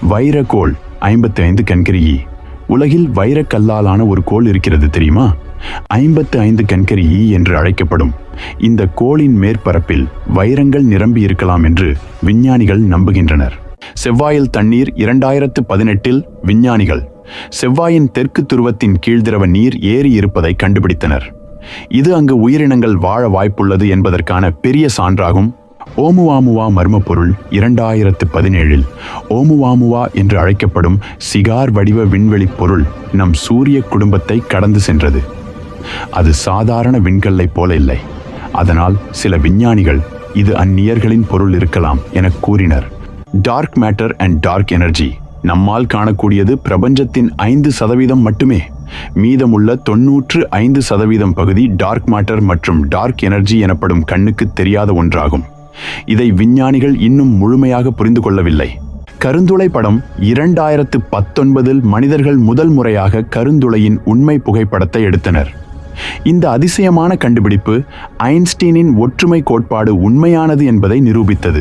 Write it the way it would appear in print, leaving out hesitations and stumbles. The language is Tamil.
வைரக்கோள் 55 கன்கரி. உலகில் வைரக்கல்லாலான ஒரு கோள் இருக்கிறது தெரியுமா? 55 கன்கரி என்று அழைக்கப்படும் இந்த கோளின் மேற்பரப்பில் வைரங்கள் நிரம்பி இருக்கலாம் என்று விஞ்ஞானிகள் நம்புகின்றனர். செவ்வாயில் தண்ணீர் 2018இல் விஞ்ஞானிகள் செவ்வாயின் தெற்கு துருவத்தின் கீழ்திரவ நீர் ஏறி இருப்பதை கண்டுபிடித்தனர். இது அங்கு உயிரினங்கள் வாழ வாய்ப்புள்ளது என்பதற்கான பெரிய சான்றாகும். ஓமுவாமுவா மர்மப்பொருள் 2017இல் ஓமுவாமுவா என்று அழைக்கப்படும் சிகார் வடிவ விண்வெளி பொருள் நம் சூரிய குடும்பத்தை கடந்து சென்றது. அது சாதாரண விண்கல்லை போல இல்லை. அதனால் சில விஞ்ஞானிகள் இது அந்நியர்களின் பொருள் இருக்கலாம் என கூறினர். Dark matter and dark energy. நம்மால் காணக்கூடியது பிரபஞ்சத்தின் 5% மட்டுமே. மீதமுள்ள 95% பகுதி டார்க் மேட்டர் மற்றும் டார்க் எனர்ஜி எனப்படும் கண்ணுக்கு தெரியாத ஒன்றாகும். இதை விஞ்ஞானிகள் இன்னும் முழுமையாக புரிந்து கொள்ளவில்லை. கருந்துளை படம் 2019இல் மனிதர்கள் முதல் முறையாக கருந்துளையின் உண்மை புகைப்படத்தை எடுத்தனர். இந்த அதிசயமான கண்டுபிடிப்பு ஐன்ஸ்டீனின் ஒற்றுமை கோட்பாடு உண்மையானது என்பதை நிரூபித்தது.